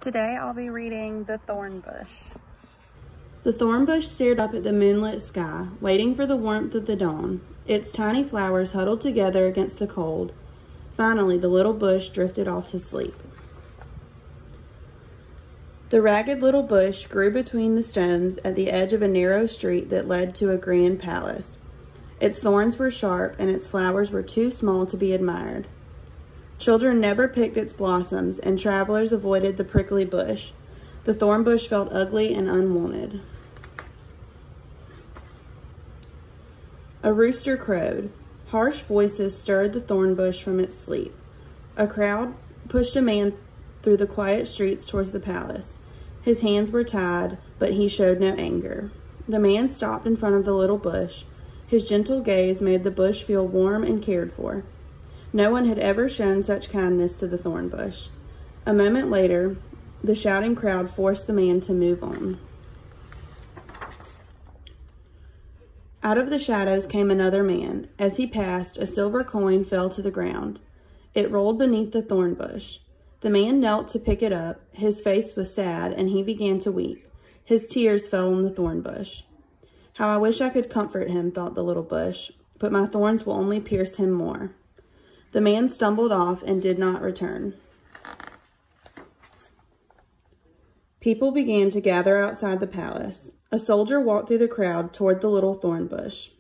Today I'll be reading The Thornbush. The thornbush stared up at the moonlit sky, waiting for the warmth of the dawn, its tiny flowers huddled together against the cold. Finally, the little bush drifted off to sleep. The ragged little bush grew between the stones at the edge of a narrow street that led to a grand palace. Its thorns were sharp, and its flowers were too small to be admired. Children never picked its blossoms, and travelers avoided the prickly bush. The thornbush felt ugly and unwanted. A rooster crowed. Harsh voices stirred the thornbush from its sleep. A crowd pushed a man through the quiet streets towards the palace. His hands were tied, but he showed no anger. The man stopped in front of the little bush. His gentle gaze made the bush feel warm and cared for. No one had ever shown such kindness to the thornbush. A moment later, the shouting crowd forced the man to move on. Out of the shadows came another man. As he passed, a silver coin fell to the ground. It rolled beneath the thornbush. The man knelt to pick it up. His face was sad, and he began to weep. His tears fell on the thornbush. How I wish I could comfort him, thought the little bush, but my thorns will only pierce him more. The man stumbled off and did not return. People began to gather outside the palace. A soldier walked through the crowd toward the little thornbush.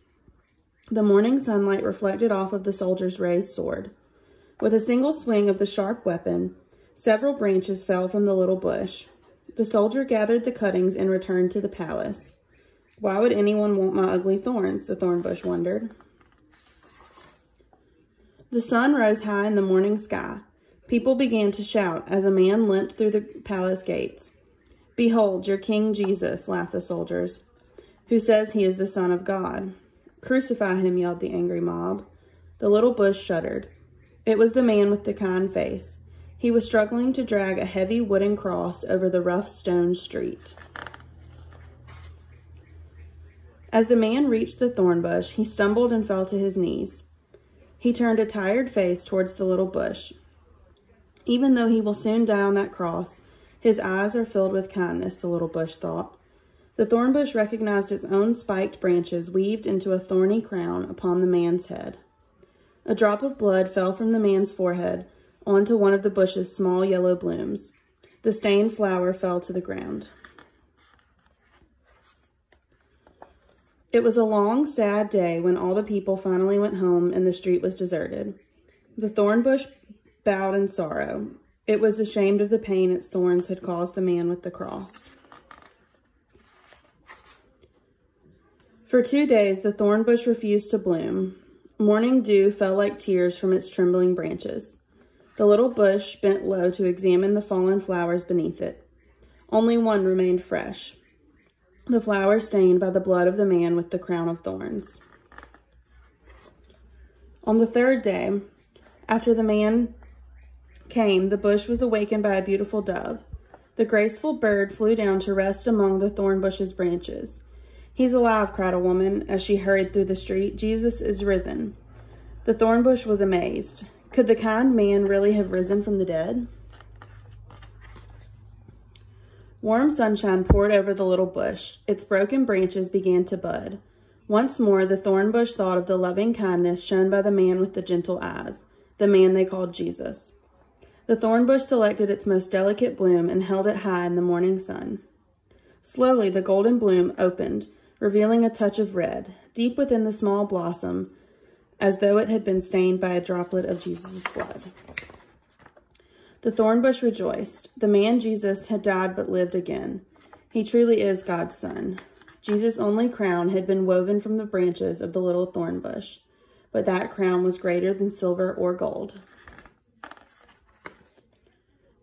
The morning sunlight reflected off of the soldier's raised sword. With a single swing of the sharp weapon, several branches fell from the little bush. The soldier gathered the cuttings and returned to the palace. Why would anyone want my ugly thorns? The thornbush wondered. The sun rose high in the morning sky. People began to shout as a man limped through the palace gates. Behold, your King Jesus, laughed the soldiers, who says he is the Son of God. Crucify him, yelled the angry mob. The little bush shuddered. It was the man with the kind face. He was struggling to drag a heavy wooden cross over the rough stone street. As the man reached the thornbush, he stumbled and fell to his knees. He turned a tired face towards the little bush. Even though he will soon die on that cross, his eyes are filled with kindness, the little bush thought. The thornbush recognized its own spiked branches weaved into a thorny crown upon the man's head. A drop of blood fell from the man's forehead onto one of the bush's small yellow blooms. The stained flower fell to the ground. It was a long, sad day when all the people finally went home and the street was deserted. The thornbush bowed in sorrow. It was ashamed of the pain its thorns had caused the man with the cross. For 2 days, the thornbush refused to bloom. Morning dew fell like tears from its trembling branches. The little bush bent low to examine the fallen flowers beneath it. Only one remained fresh. The flower stained by the blood of the man with the crown of thorns. On the 3rd day, after the man came, the bush was awakened by a beautiful dove. The graceful bird flew down to rest among the thornbush's branches. He's alive, cried a woman as she hurried through the street. Jesus is risen. The thornbush was amazed. Could the kind man really have risen from the dead? Warm sunshine poured over the little bush. Its broken branches began to bud. Once more, the thornbush thought of the loving kindness shown by the man with the gentle eyes, the man they called Jesus. The thornbush selected its most delicate bloom and held it high in the morning sun. Slowly, the golden bloom opened, revealing a touch of red, deep within the small blossom, as though it had been stained by a droplet of Jesus' blood. The thornbush rejoiced. The man Jesus had died but lived again. He truly is God's son. Jesus' only crown had been woven from the branches of the little thornbush, but that crown was greater than silver or gold.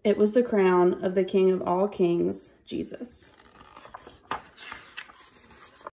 It was the crown of the King of all kings, Jesus.